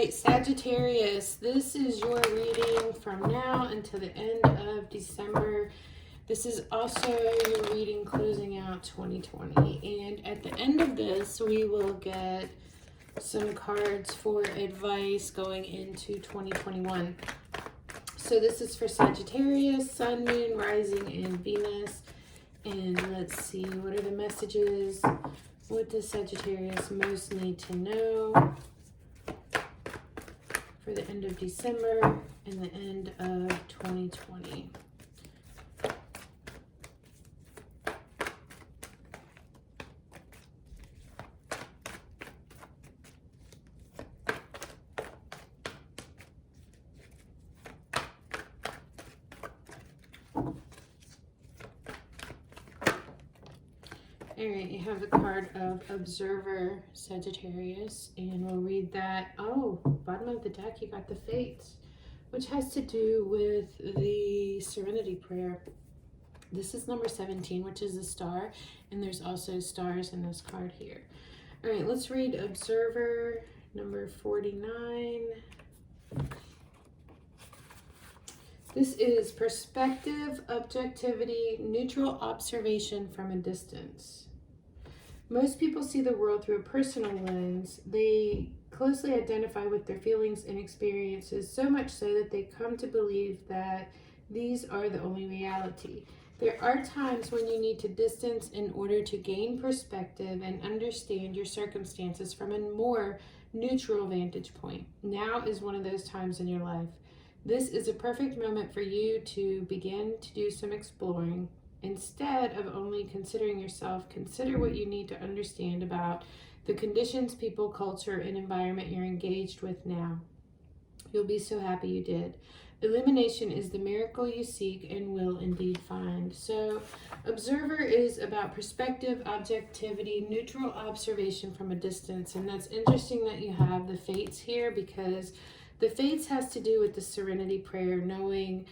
right, Sagittarius, this is your reading from now until the end of December. This is also your reading closing out 2020. And at the end of this, we will get some cards for advice going into 2021. So this is for Sagittarius, Sun, Moon, Rising, and Venus. And let's see, what are the messages? What does Sagittarius most need to know for the end of December and the end of 2020? All right, you have the card of Observer, Sagittarius, and we'll read that. Oh, bottom of the deck, you got the Fates, which has to do with the Serenity Prayer. This is number 17, which is a star, and there's also stars in this card here. All right, let's read Observer, number 49. This is perspective, objectivity, neutral observation from a distance. Most people see the world through a personal lens. They closely identify with their feelings and experiences, so much so that they come to believe that these are the only reality. There are times when you need to distance in order to gain perspective and understand your circumstances from a more neutral vantage point. Now is one of those times in your life. This is a perfect moment for you to begin to do some exploring. Instead of only considering yourself, consider what you need to understand about the conditions, people, culture, and environment you're engaged with now. You'll be so happy you did. Illumination is the miracle you seek and will indeed find. So, Observer is about perspective, objectivity, neutral observation from a distance. And that's interesting that you have the Fates here, because the Fates has to do with the Serenity Prayer, knowing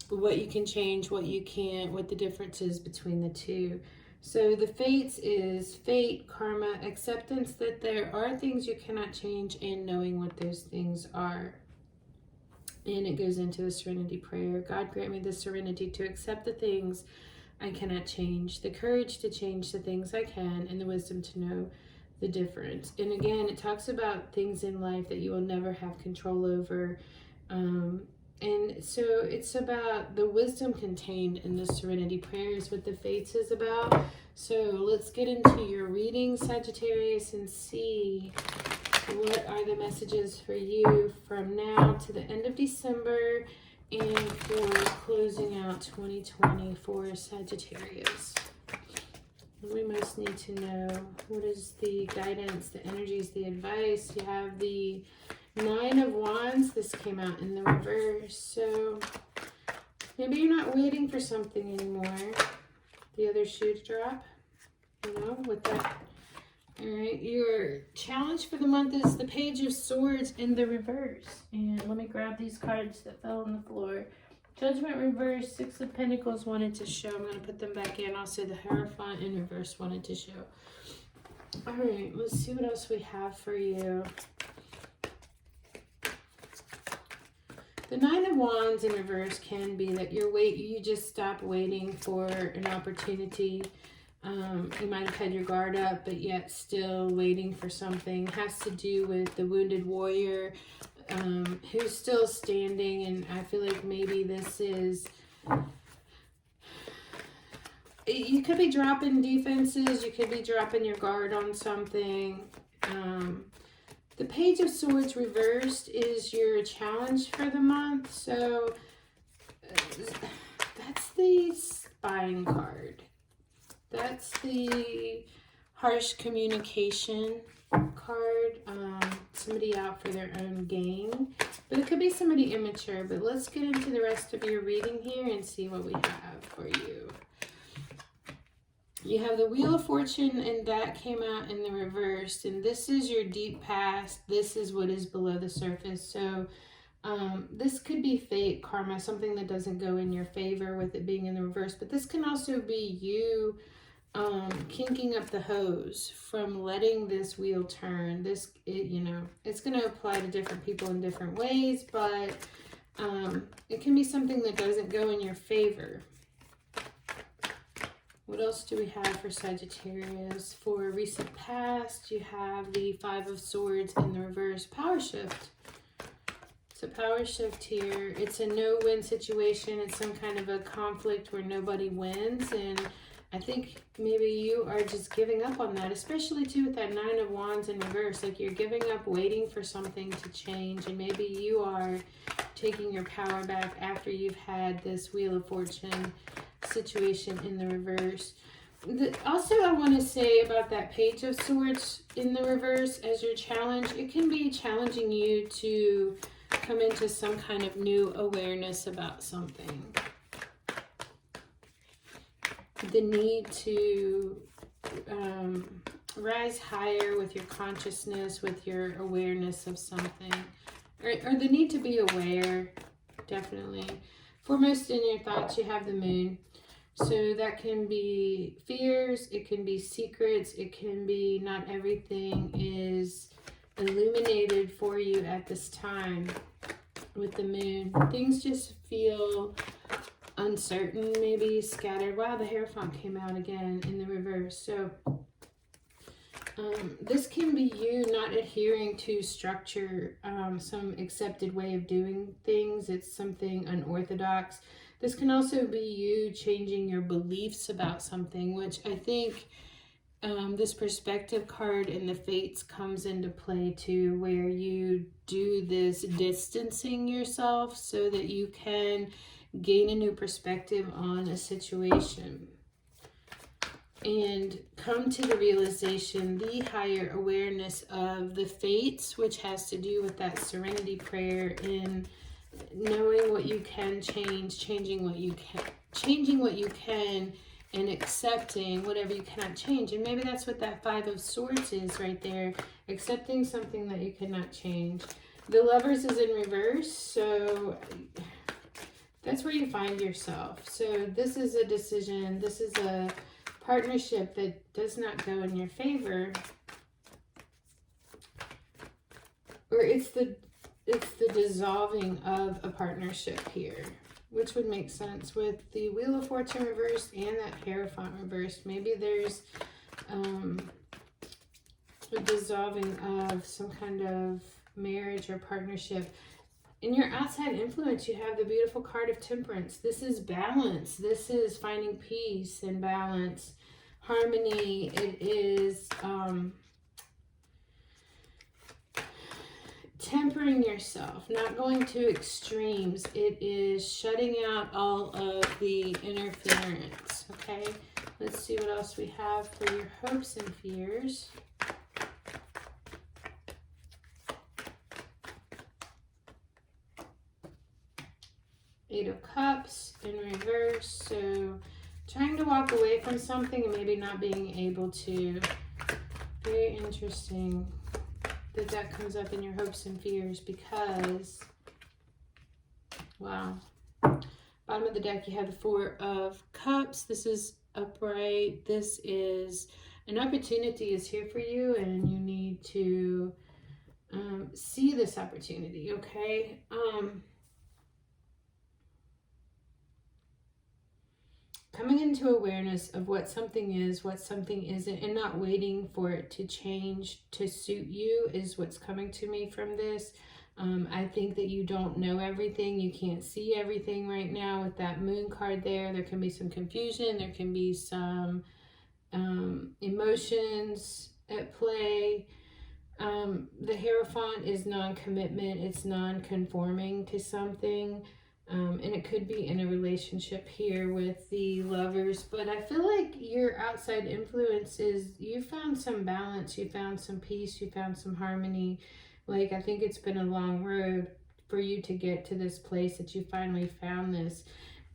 what you can change, what you can't, what the difference is between the two. So the Fates is fate, karma, acceptance that there are things you cannot change, and knowing what those things are. And it goes into the Serenity Prayer. God grant me the serenity to accept the things I cannot change, the courage to change the things I can, and the wisdom to know the difference. And again, it talks about things in life that you will never have control over. And so it's about the wisdom contained in the Serenity Prayer is what the Fates is about. So let's get into your reading, Sagittarius, and see what are the messages for you from now to the end of December and for closing out 2020 for Sagittarius. We most need to know, what is the guidance, the energies, the advice? You have the 9 of Wands. This came out in the reverse. So maybe you're not waiting for something anymore. The other shoe to drop, you know, with that. All right, your challenge for the month is the Page of Swords in the reverse. And let me grab these cards that fell on the floor. Judgment reverse, 6 of Pentacles wanted to show. I'm going to put them back in. Also, the Hierophant in reverse wanted to show. All right, let's see what else we have for you. The 9 of Wands in reverse can be that you just stop waiting for an opportunity. You might have had your guard up, but yet still waiting for something. It has to do with the wounded warrior who's still standing, and I feel like maybe this is, you could be dropping defenses, you could be dropping your guard on something. The Page of Swords reversed is your challenge for the month, so that's the spying card. That's the harsh communication card. Somebody out for their own gain. But it could be somebody immature. But let's get into the rest of your reading here and see what we have for you. You have the Wheel of Fortune, and that came out in the reverse. And this is your deep past. This is what is below the surface. So this could be fate, karma, something that doesn't go in your favor with it being in the reverse. But this can also be you kinking up the hose from letting this wheel turn. It's going to apply to different people in different ways, but it can be something that doesn't go in your favor. What else do we have for Sagittarius? For recent past, you have the Five of Swords in the reverse. Power shift. It's a power shift here. It's a no-win situation. It's some kind of a conflict where nobody wins, and I think maybe you are just giving up on that, especially too with that Nine of Wands in reverse. Like you're giving up, waiting for something to change, and maybe you are taking your power back after you've had this Wheel of Fortune situation in the reverse. Also, I want to say about that Page of Swords in the reverse as your challenge, it can be challenging you to come into some kind of new awareness about something. The need to rise higher with your consciousness, with your awareness of something, or the need to be aware, definitely. Foremost in your thoughts, you have the Moon. So that can be fears, it can be secrets, it can be not everything is illuminated for you at this time with the Moon. Things just feel uncertain, maybe scattered. Wow, the Hierophant came out again in the reverse. So this can be you not adhering to structure, some accepted way of doing things. It's something unorthodox. This can also be you changing your beliefs about something, which I think this perspective card in the Fates comes into play too, where you do this distancing yourself so that you can gain a new perspective on a situation and come to the realization, the higher awareness of the Fates, which has to do with that serenity prayer in knowing what you can change, changing what you can, and accepting whatever you cannot change. And maybe that's what that Five of Swords is right there, accepting something that you cannot change. The Lovers is in reverse, so that's where you find yourself. So this is a decision, this is a partnership that does not go in your favor, or it's the dissolving of a partnership here, which would make sense with the Wheel of Fortune reversed and that Hierophant reversed. Maybe there's a dissolving of some kind of marriage or partnership. In your outside influence, you have the beautiful card of Temperance. This is balance. This is finding peace and balance, harmony. It is tempering yourself, not going to extremes. It is shutting out all of the interference, okay? Let's see what else we have for your hopes and fears. Eight of Cups in reverse. So trying to walk away from something and maybe not being able to. Very interesting that comes up in your hopes and fears, because, wow. Bottom of the deck, you have the Four of Cups. This is upright. This is an opportunity is here for you, and you need to see this opportunity, okay? Coming into awareness of what something is, what something isn't, and not waiting for it to change to suit you is what's coming to me from this. I think that you don't know everything. You can't see everything right now with that Moon card there. There can be some confusion. There can be some emotions at play. The Hierophant is non-commitment. It's non-conforming to something. And it could be in a relationship here with the Lovers, but I feel like your outside influence is you found some balance, you found some peace, you found some harmony. Like, I think it's been a long road for you to get to this place that you finally found this.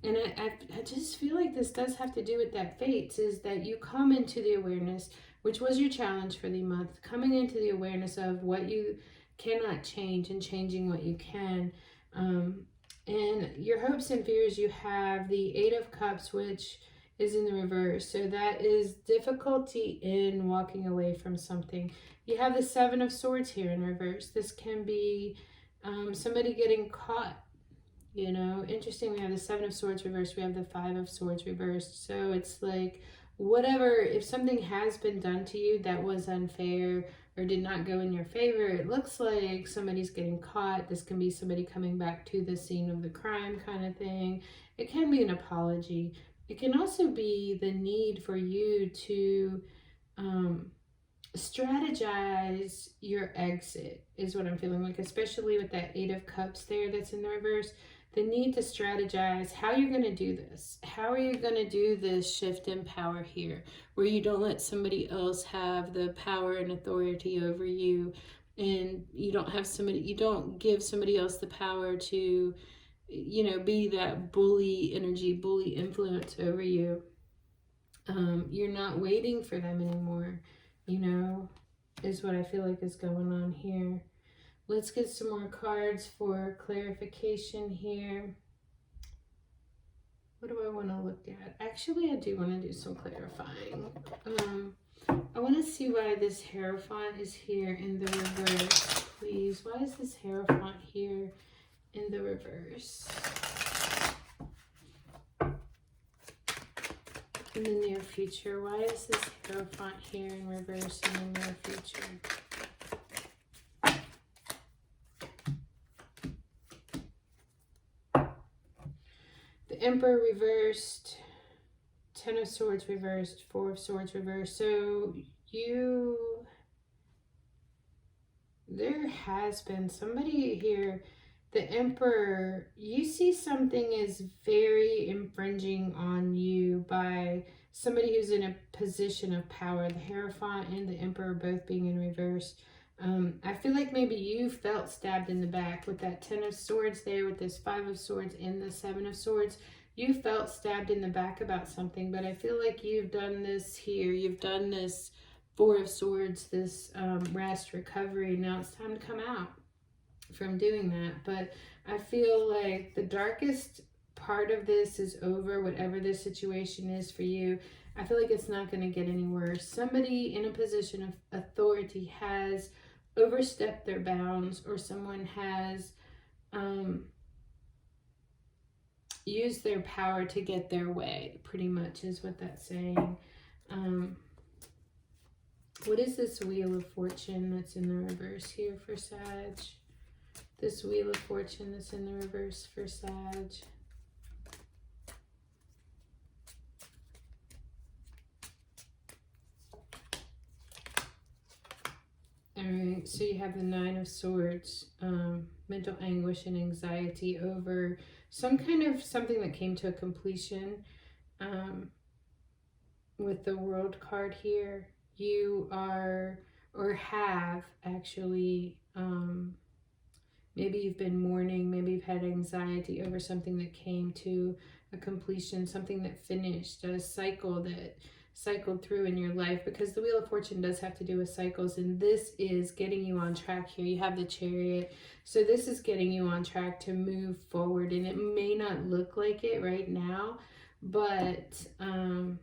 And I just feel like this does have to do with that Fates, is that you come into the awareness, which was your challenge for the month, coming into the awareness of what you cannot change and changing what you can. And your hopes and fears, you have the Eight of Cups, which is in the reverse. So that is difficulty in walking away from something. You have the Seven of Swords here in reverse. This can be somebody getting caught. You know, interesting, we have the Seven of Swords reversed, we have the Five of Swords reversed. So it's like, whatever, if something has been done to you that was unfair or did not go in your favor, it looks like somebody's getting caught. This can be somebody coming back to the scene of the crime kind of thing. It can be an apology. It can also be the need for you to strategize your exit, is what I'm feeling like, especially with that Eight of Cups there that's in the reverse. The need to strategize how you're going to do this. How are you going to do this shift in power here, where you don't let somebody else have the power and authority over you, and you don't give somebody else the power to, you know, be that bully energy, bully influence over you. You're not waiting for them anymore, you know, is what I feel like is going on here. Let's get some more cards for clarification here. What do I want to look at? Actually, I do want to do some clarifying. I want to see why this Hierophant is here in the reverse, please. Why is this Hierophant here in the reverse? In the near future, why is this Hierophant here in reverse in the near future? The Emperor reversed, Ten of Swords reversed, Four of Swords reversed. So there has been somebody here, the Emperor, you see something is very infringing on you by somebody who's in a position of power. The Hierophant and the Emperor both being in reverse. I feel like maybe you felt stabbed in the back with that Ten of Swords there, with this Five of Swords and the Seven of Swords. You felt stabbed in the back about something, but I feel like you've done this here. You've done this Four of Swords, this rest, recovery. Now it's time to come out from doing that. But I feel like the darkest part of this is over, whatever this situation is for you. I feel like it's not going to get any worse. Somebody in a position of authority has overstepped their bounds, or someone has used their power to get their way, pretty much is what that's saying. What is this Wheel of Fortune that's in the reverse here for Sag? This Wheel of Fortune that's in the reverse for Sag. Alright, so you have the Nine of Swords, mental anguish and anxiety over some kind of something that came to a completion. With the World card here, you are, or have actually, maybe you've been mourning, maybe you've had anxiety over something that came to a completion, something that finished, a cycle that cycled through in your life, because the Wheel of Fortune does have to do with cycles, and this is getting you on track here. You have the Chariot, so this is getting you on track to move forward, and it may not look like it right now, but the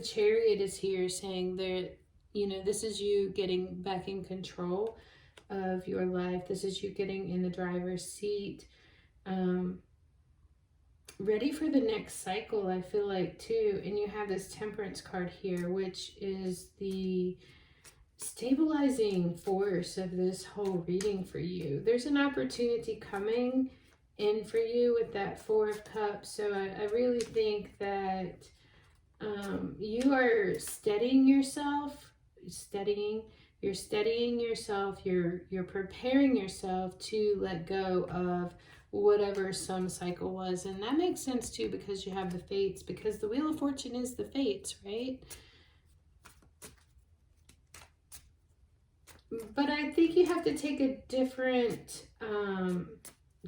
Chariot is here saying that, you know, this is you getting back in control of your life. This is you getting in the driver's seat, ready for the next cycle, I feel like, too. And you have this Temperance card here, which is the stabilizing force of this whole reading for you. There's an opportunity coming in for you with that Four of Cups. So I really think that you are steadying yourself, you're steadying yourself, you're preparing yourself to let go of whatever some cycle was. And that makes sense too, because you have the Fates, because the Wheel of Fortune is the Fates, right? But I think you have to take a different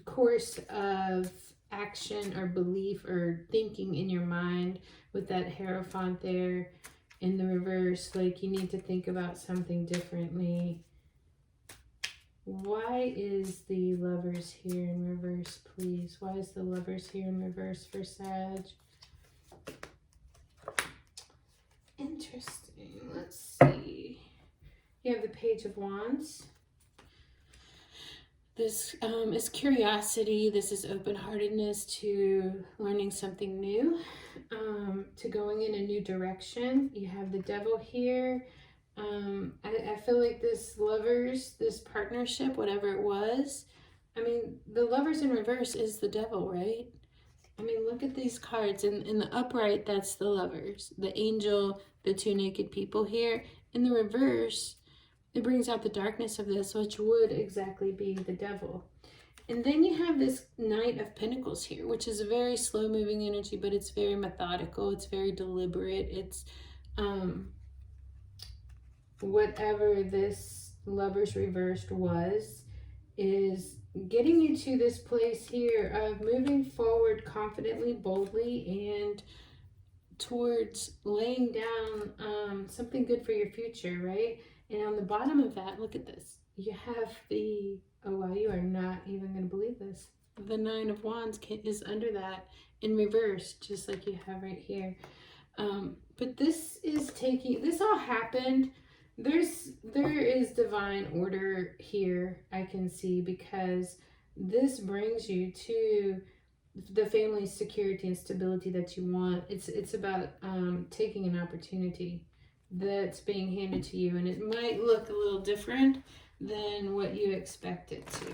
course of action or belief or thinking in your mind with that Hierophant there in the reverse. Like, you need to think about something differently. Why is the Lovers here in reverse, please? Why is the Lovers here in reverse for Sag? Interesting. Let's see. You have the Page of Wands. This is curiosity. This is open-heartedness to learning something new, to going in a new direction. You have the Devil here. I feel like this lovers, this partnership, whatever it was, I mean, the Lovers in reverse is the Devil, right? I mean, look at these cards. In the upright, that's the Lovers. The Angel, the two naked people here. In the reverse, it brings out the darkness of this, which would exactly be the Devil. And then you have this Knight of Pentacles here, which is a very slow-moving energy, but it's very methodical. It's very deliberate. It's whatever this Lovers reversed was, is getting you to this place here of moving forward confidently, boldly, and towards laying down something good for your future, right? And on the bottom of that, look at this. You have the, oh wow, you are not even going to believe this. The Nine of Wands is under that in reverse, just like you have right here. But this is taking, this all happened. There is divine order here, I can see, because this brings you to the family security and stability that you want. It's about taking an opportunity that's being handed to you, and it might look a little different than what you expect it to.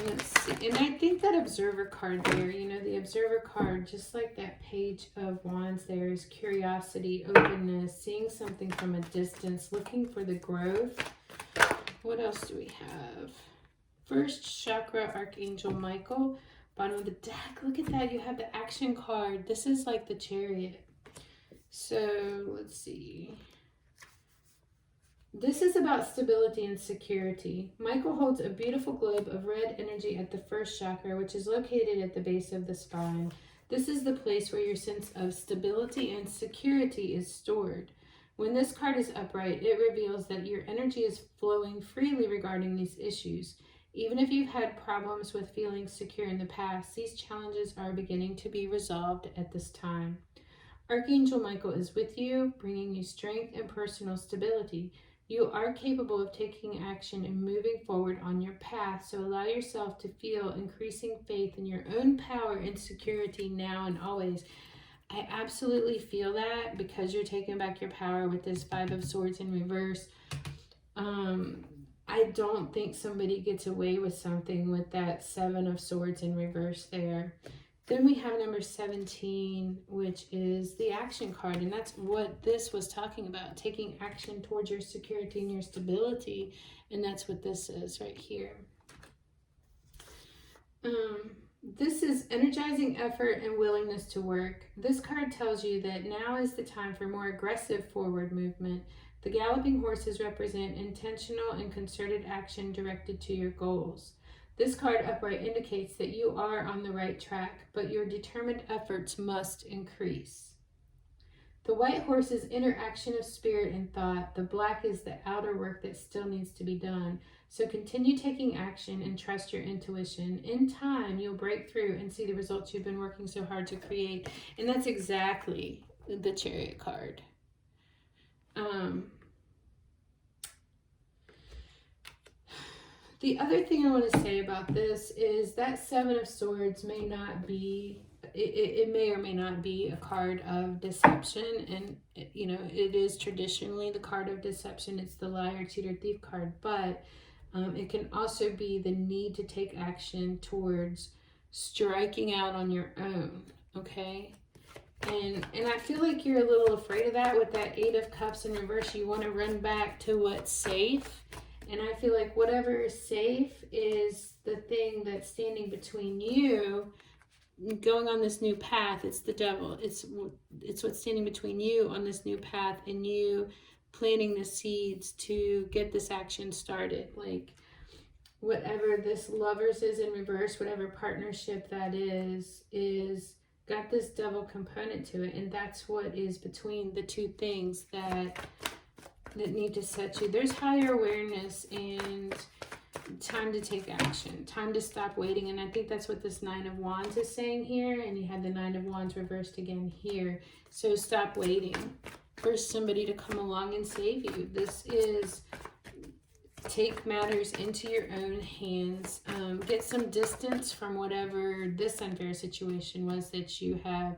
Let's see. And I think that Observer card there, you know, the Observer card, just like that Page of Wands there, is curiosity, openness, seeing something from a distance, looking for the growth. What else do we have? First chakra, Archangel Michael. Bottom of the deck, look at that. You have the Action card. This is like the Chariot. So let's see. This is about stability and security. Michael holds a beautiful globe of red energy at the first chakra, which is located at the base of the spine. This is the place where your sense of stability and security is stored. When this card is upright, it reveals that your energy is flowing freely regarding these issues. Even if you've had problems with feeling secure in the past, these challenges are beginning to be resolved at this time. Archangel Michael is with you, bringing you strength and personal stability. You are capable of taking action and moving forward on your path, so allow yourself to feel increasing faith in your own power and security now and always. I absolutely feel that, because you're taking back your power with this Five of Swords in reverse. I don't think somebody gets away with something with that Seven of Swords in reverse there. Then we have number 17, which is the Action card, and that's what this was talking about, taking action towards your security and your stability, and that's what this is right here. This is energizing effort and willingness to work. This card tells you that now is the time for more aggressive forward movement. The galloping horses represent intentional and concerted action directed to your goals. This card upright indicates that you are on the right track, but your determined efforts must increase. The white horse is interaction of spirit and thought. The black is the outer work that still needs to be done. So continue taking action and trust your intuition. In time, you'll break through and see the results you've been working so hard to create. And that's exactly the Chariot card. The other thing I want to say about this is that Seven of Swords may not be, it may or may not be a card of deception. And, you know, it is traditionally the card of deception. It's the liar, cheater, thief card. But it can also be the need to take action towards striking out on your own, okay? And I feel like you're a little afraid of that with that Eight of Cups in reverse. You want to run back to what's safe. And I feel like whatever is safe is the thing that's standing between you going on this new path. It's the Devil. It's what's standing between you on this new path and you planting the seeds to get this action started. Like whatever this Lovers is in reverse, whatever partnership that is got this Devil component to it. And that's what is between the two things that need to set you. There's higher awareness and time to take action, time to stop waiting. And I think that's what this Nine of Wands is saying here. And you had the Nine of Wands reversed again here. So stop waiting for somebody to come along and save you. This is take matters into your own hands. Get some distance from whatever this unfair situation was that you have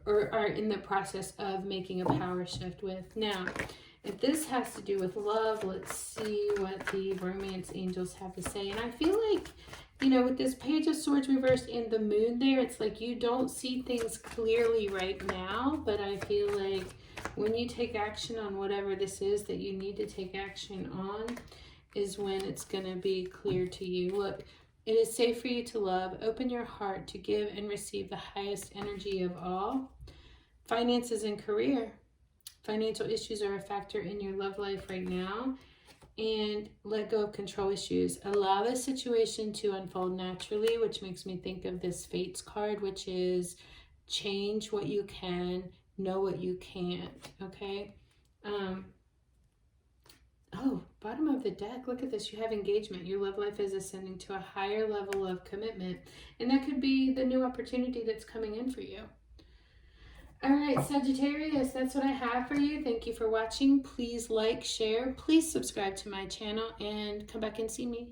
or are in the process of making a power shift with. Now, if this has to do with love, let's see what the romance angels have to say. And I feel like, you know, with this Page of Swords reversed and the moon there, it's like you don't see things clearly right now, but I feel like when you take action on whatever this is that you need to take action on is when it's going to be clear to you. Look, it is safe for you to love. Open your heart to give and receive the highest energy of all. Finances and career. Financial issues are a factor in your love life right now. And let go of control issues. Allow the situation to unfold naturally, which makes me think of this Fates card, which is change what you can, know what you can't, okay? Oh, bottom of the deck, look at this. You have engagement. Your love life is ascending to a higher level of commitment. And that could be the new opportunity that's coming in for you. All right, Sagittarius, that's what I have for you. Thank you for watching. Please like, share, please subscribe to my channel, and come back and see me.